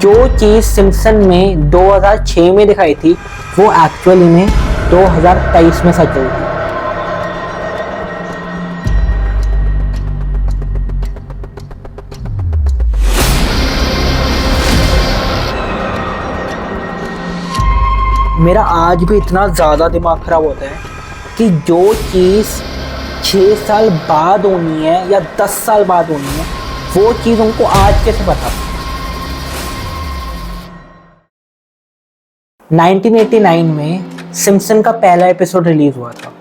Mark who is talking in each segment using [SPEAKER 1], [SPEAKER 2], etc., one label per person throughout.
[SPEAKER 1] जो चीज़ सिम्पसन में 2006 में दिखाई थी वो एक्चुअली में 2023 में सच हुई थी। मेरा आज भी इतना ज़्यादा दिमाग ख़राब होता है कि जो चीज़ 6 साल बाद होनी है या 10 साल बाद होनी है वो चीज़ उनको आज कैसे पता। 1989 में सिम्पसन का पहला एपिसोड रिलीज हुआ था,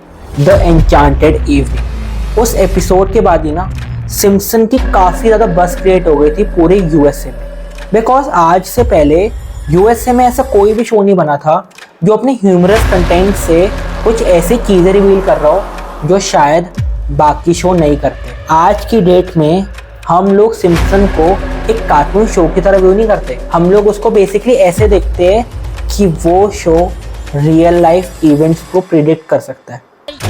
[SPEAKER 1] द एन्चांटेड इवनिंग। उस एपिसोड के बाद ही ना सिम्पसन की काफ़ी ज़्यादा बस क्रिएट हो गई थी पूरे यूएसए में, बिकॉज आज से पहले यूएसए में ऐसा कोई भी शो नहीं बना था जो अपने ह्यूमरस कंटेंट से कुछ ऐसी चीज़ें रिवील कर रहा हो जो शायद बाकी शो नहीं करते। आज की डेट में हम लोग सिम्पसन को एक कार्टून शो की तरह व्यू नहीं करते, हम लोग उसको बेसिकली ऐसे देखते हैं कि वो शो रियल लाइफ इवेंट्स को प्रिडिक्ट कर सकता है।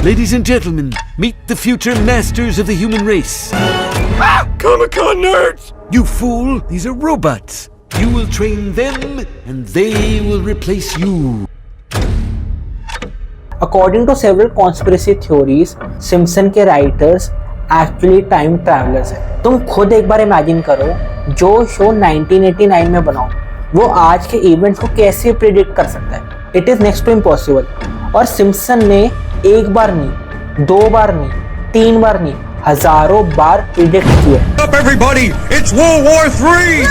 [SPEAKER 2] Ladies and gentlemen, meet the future masters of the human race. Comic-Con nerds! You fool, these are robots. You will train them and they will replace you.
[SPEAKER 1] According to several conspiracy theories, Simpson के writers actually time travellers हैं। तुम खुद एक बार imagine करो, जो show 1989 में बनाओ वो आज के इवेंट्स को कैसे प्रिडिक्ट कर सकता है। It is next to impossible. और सिम्पसन ने एक बार नहीं, 2 बार नहीं, 3 बार नहीं, हजारों बार प्रिडिक्ट किया।
[SPEAKER 3] Up everybody, it's World War III!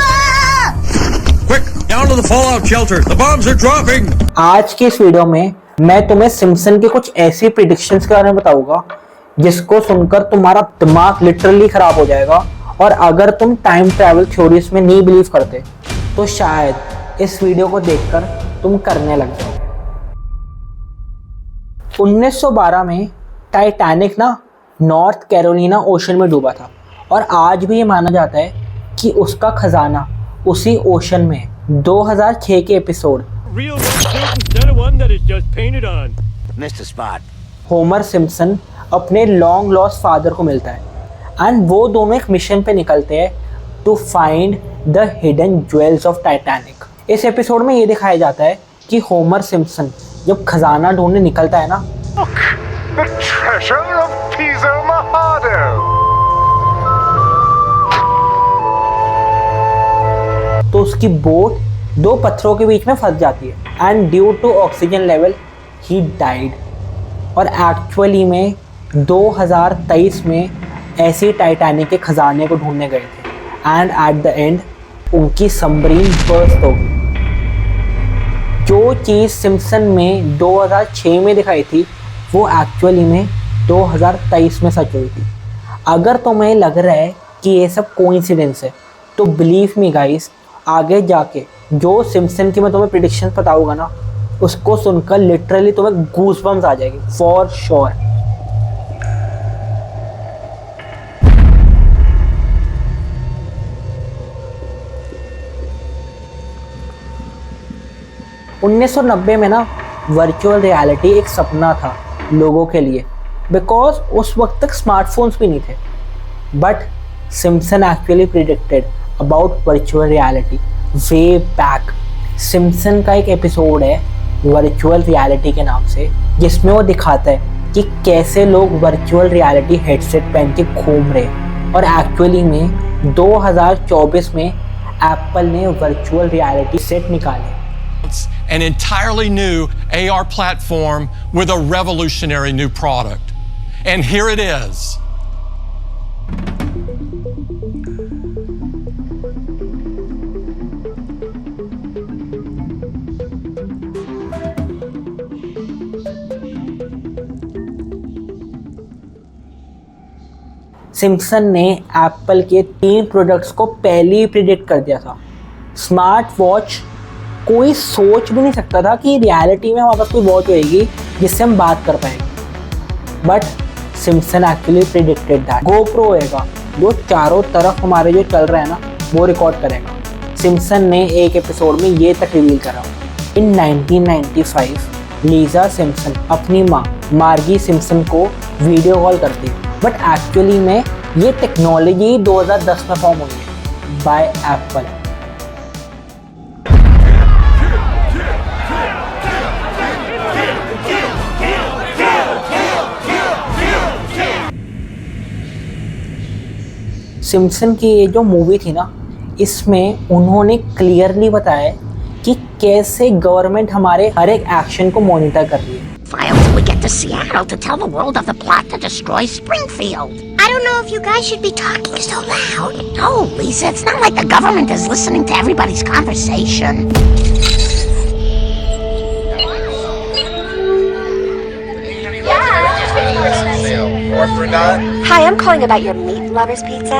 [SPEAKER 3] Quick, down to the fallout shelter. The bombs are dropping.
[SPEAKER 1] आज के इस वीडियो में मैं तुम्हें सिम्पसन के कुछ ऐसी प्रिडिक्शंस के बारे में बताऊंगा जिसको सुनकर तुम्हारा दिमाग लिटरली खराब हो जाएगा, और अगर तुम टाइम ट्रैवल थ्योरीज में नहीं बिलीव करते तो शायद इस वीडियो को देखकर तुम करने लग जाओ। 1912 में टाइटैनिक ना नॉर्थ कैरोलिना ओशन में डूबा था, और आज भी ये माना जाता है कि उसका खजाना उसी ओशन में है। 2006 के एपिसोड होमर सिम्पसन अपने लॉन्ग लॉस्ट फादर को मिलता है, एंड वो दोनों एक मिशन पे निकलते हैं to find the hidden jewels of Titanic. इस एपिसोड में ये दिखाया जाता है कि होमर सिम्पसन जब खजाना ढूंढने निकलता है ना,
[SPEAKER 4] The treasure of Piso Mojado.
[SPEAKER 1] तो उसकी बोट 2 पत्थरों के बीच में फंस जाती है, and due to oxygen level ही डाइड। और एक्चुअली में 2023 में ऐसी टाइटैनिक के खजाने को ढूंढने गए थे, एंड एट द एंड उनकी सबमरीन बर्स्ट हो गई। जो चीज़ सिम्पसन में 2006 में दिखाई थी वो एक्चुअली में 2023 में सच हुई थी। अगर तुम्हें लग रहा है कि ये सब कोइंसिडेंस है तो बिलीव मी गाइस, आगे जाके जो सिम्पसन की मैं तुम्हें प्रिडिक्शन बताऊंगा ना, उसको सुनकर लिटरली तुम्हें गूज़बम्स आ जाएगी फॉर श्योर। उन्नीस 1990 में ना वर्चुअल रियलिटी एक सपना था लोगों के लिए, बिकॉज उस वक्त तक स्मार्टफोन्स भी नहीं थे। But Simpson actually predicted about virtual reality way back. Simpson का एक एपिसोड है वर्चुअल रियलिटी के नाम से, जिसमें वो दिखाता है कि कैसे लोग वर्चुअल रियलिटी हेडसेट पहन के घूम रहे हैं। और एक्चुअली में 2024 में एप्पल ने वर्चुअल रियलिटी सेट निकाले।
[SPEAKER 5] An entirely new AR platform with a revolutionary new product. And here it is.
[SPEAKER 1] Simpson ने एप्पल के 3 प्रोडक्ट्स को पहले ही प्रिडिक्ट कर दिया था। स्मार्ट वॉच, कोई सोच भी नहीं सकता था कि रियलिटी में हमारे पास कोई वॉच होएगी जिससे हम बात कर पाएंगे, but Simpson actually predicted that. GoPro होएगा जो चारों तरफ हमारे जो चल रहा है ना वो रिकॉर्ड करेगा। सिम्पसन ने एक एपिसोड में ये तक रिवील करा, इन 1995 लीजा सिम्पसन अपनी माँ मार्गी सिम्पसन को वीडियो कॉल करती है, बट एक्चुअली में ये टेक्नोलॉजी 2010 में फॉर्म हुई है बाय एप्पल। सिम्पसन की ये जो मूवी थी ना, इसमें उन्होंने क्लियरली बताया कि कैसे गवर्नमेंट हमारे हर एक एक्शन को मॉनिटर कर रही है।
[SPEAKER 6] File till we get to Seattle to tell the world of the plot to destroy Springfield. I don't know if you guys should be talking so loud. No, Lisa, it's not like the government is listening to everybody's conversation.
[SPEAKER 7] Hi, I'm calling about your meat lovers pizza.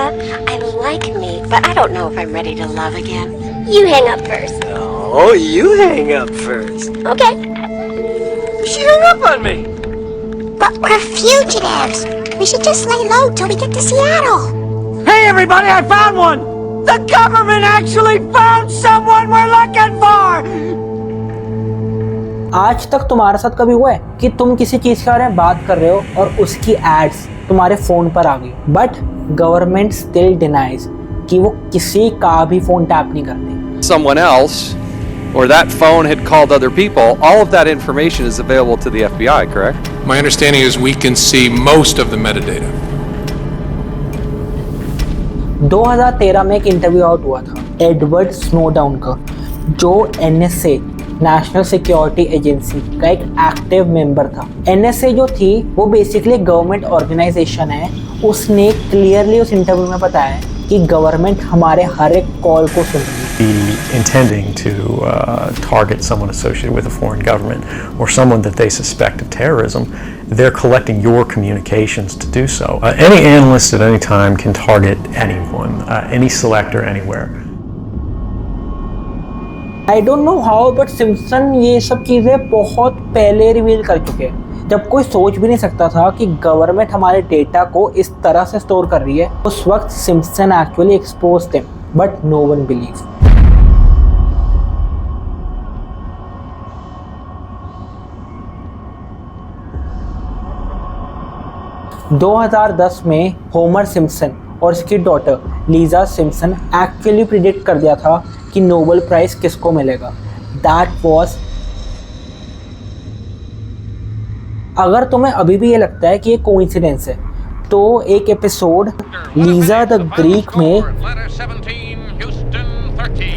[SPEAKER 7] I like meat, but I don't know if I'm ready to love again.
[SPEAKER 6] You hang up first.
[SPEAKER 8] Oh, you hang up first.
[SPEAKER 6] Okay.
[SPEAKER 8] She hung up on me.
[SPEAKER 6] But we're fugitives. We should just lay low till we get to Seattle.
[SPEAKER 8] Hey, everybody, I found one. The government actually found someone we're looking for.
[SPEAKER 1] आज तक तुम्हारे साथ कभी हुआ है कि तुम किसी चीज के बारे में बात कर रहे हो और उसकी एड्स तुम्हारे फोन पर आ गई, बट गवर्नमेंट स्टिल डिनाइज कि वो किसी का भी फोन टैप नहीं करती।
[SPEAKER 9] Someone else or that phone had called other people, all of that information is available to the FBI, correct?
[SPEAKER 10] My understanding is we can see most of the metadata.
[SPEAKER 1] 2013 में एक interview out हुआ था Edward स्नोडाउन का, जो NSA national security agency का एक active member था। NSA जो थी वो बेसिकली गवर्नमेंट ऑर्गेनाइजेशन है। उसने क्लियरली उस इंटरव्यू में बताया कि गवर्नमेंट हमारे हर एक कॉल को सुन रही है।
[SPEAKER 11] Intending to target someone associated with a foreign government or someone that they suspect of terrorism, they're collecting your communications to do so. Any analyst at any time can target anyone, any selector, anywhere.
[SPEAKER 1] I don't know how, but Simpson ये सब चीज़ें बहुत पहले reveal कर चुके हैं, जब कोई सोच भी नहीं सकता था कि गवर्नमेंट हमारे डेटा को इस तरह से स्टोर कर रही है। उस वक्त सिम्पसन एक्चुअली एक्सपोज थे, बट नो वन बिलीव। – 2010 में होमर सिम्पसन और उसकी daughter Lisa Simpson actually predict कर दिया था कि नोबेल प्राइज किसको मिलेगा। दैट वाज, अगर तुम्हें अभी भी ये लगता है कि ये कोइंसिडेंस है, तो एक एपिसोड लीजा द ग्रीक में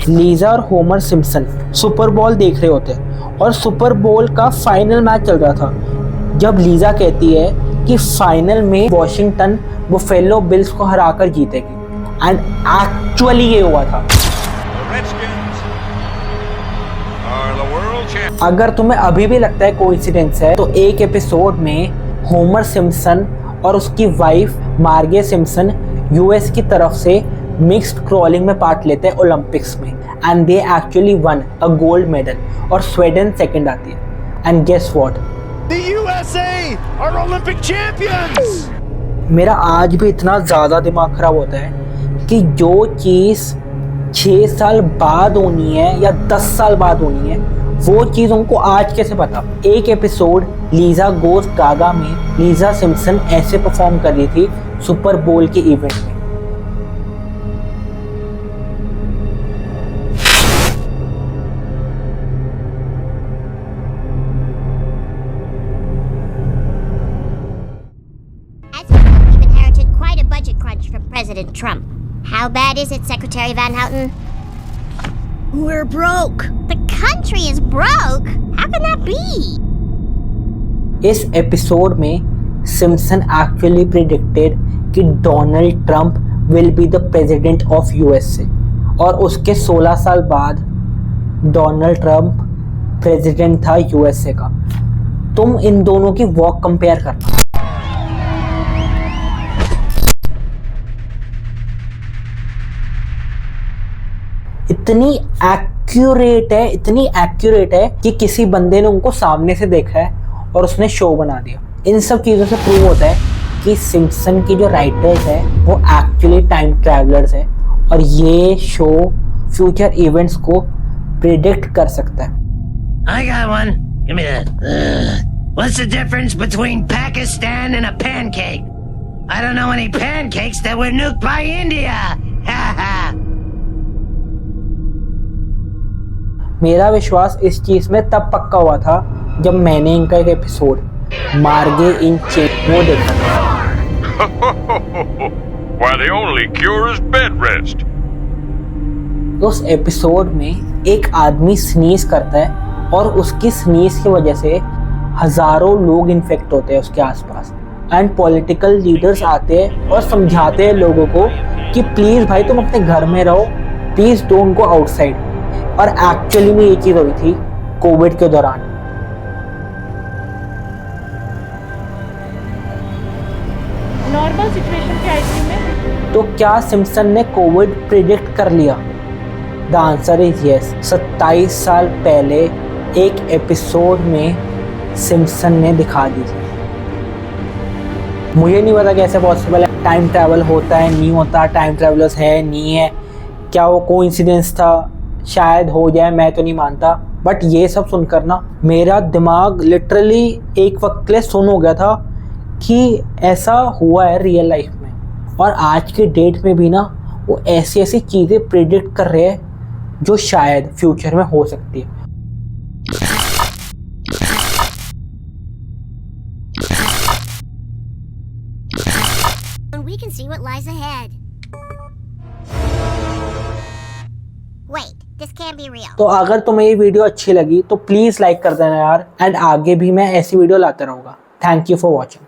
[SPEAKER 1] लीजा और होमर सिम्पसन सुपर बॉल देख रहे होते हैं और सुपर बॉल का फाइनल मैच चल रहा था, जब लीजा कहती है कि फाइनल में वॉशिंगटन बुफेलो बिल्स को हराकर जीतेगी, एंड एक्चुअली ये हुआ था। अगर तुम्हें अभी भी लगता है कोइंसिडेंस है, तो एक एपिसोड में होमर सिम्पसन और उसकी वाइफ मार्गे सिम्पसन यूएस की तरफ से मिक्स्ड क्रॉलिंग में पार्ट लेते हैं ओलंपिक्स में, and they actually won a gold medal, और स्वीडन सेकंड आती है। And guess what,
[SPEAKER 3] The USA are Olympic champions.
[SPEAKER 1] मेरा आज भी इतना ज़्यादा दिमाग खराब होता है कि जो चीज़ 6 साल बाद होनी है या 10 साल बाद होनी है, वो चीज़ उनको आज कैसे पता। एक एपिसोड लीजा गोस गागा में लीजा सिम्पसन ऐसे परफॉर्म कर रही थी सुपर बोल के इवेंट में।
[SPEAKER 6] President Trump. How bad is it, Secretary Van Houten?
[SPEAKER 7] We're broke.
[SPEAKER 6] The country is broke? How can that be?
[SPEAKER 1] इस एपिसोड में सिम्पसन एक्चुअली प्रिडिक्टेड कि Donald Trump will be the president of USA, और उसके 16 साल बाद Donald Trump president था USA का। तुम इन दोनों की वॉक कंपेयर करना। इतनी एक्यूरेट है कि किसी बंदे ने उनको सामने से देखा है और उसने शो बना दिया। इन सब चीज़ों से प्रूव होता है कि सिम्पसन की जो राइटर्स है वो एक्चुअली टाइम ट्रैवलर्स है, और ये शो फ्यूचर इवेंट्स को प्रिडिक्ट कर सकता है।
[SPEAKER 8] I got one. Give me that. What's the difference between Pakistan and a pancake? I don't know any pancakes that were nuked by India. Ha ha.
[SPEAKER 1] मेरा विश्वास इस चीज़ में तब पक्का हुआ था जब मैंने इनका एक एपिसोड मार्गे इन चेन वो देखा था।
[SPEAKER 4] why the only cure is bed rest.
[SPEAKER 1] उस एपिसोड में एक आदमी स्नीज करता है और उसकी स्नीज की वजह से हजारों लोग इन्फेक्ट होते हैं उसके आसपास, एंड पॉलिटिकल लीडर्स आते हैं और समझाते हैं लोगों को कि प्लीज़ भाई तुम अपने घर में रहो, प्लीज़ डोंट गो आउटसाइड। और एक्चुअली में ये चीज़ हुई थी कोविड के दौरान।
[SPEAKER 12] नॉर्मल सिचुएशन के आईसीयू में
[SPEAKER 1] तो क्या सिम्पसन ने कोविड प्रिडिक्ट कर लिया? The answer is yes. 27 साल पहले एक एपिसोड में सिम्पसन ने दिखा दी थी। मुझे नहीं पता कैसे पॉसिबल है, टाइम ट्रैवल होता है नहीं होता, टाइम ट्रैवलर्स है नहीं है, क्या वो कोइंसिडेंस था, शायद हो जाए, मैं तो नहीं मानता। बट ये सब सुनकर ना मेरा दिमाग लिटरली एक वक्त के लिए सुन हो गया था कि ऐसा हुआ है रियल लाइफ में। और आज के डेट में भी ना वो ऐसी ऐसी चीज़ें प्रिडिक्ट कर रहे हैं जो शायद फ्यूचर में हो सकती है।
[SPEAKER 6] We can see what lies ahead. Wait, this can't be real.
[SPEAKER 1] तो अगर तुम्हें ये वीडियो अच्छी लगी तो प्लीज़ लाइक कर देना यार, एंड आगे भी मैं ऐसी वीडियो लाता रहूँगा। Thank you for watching.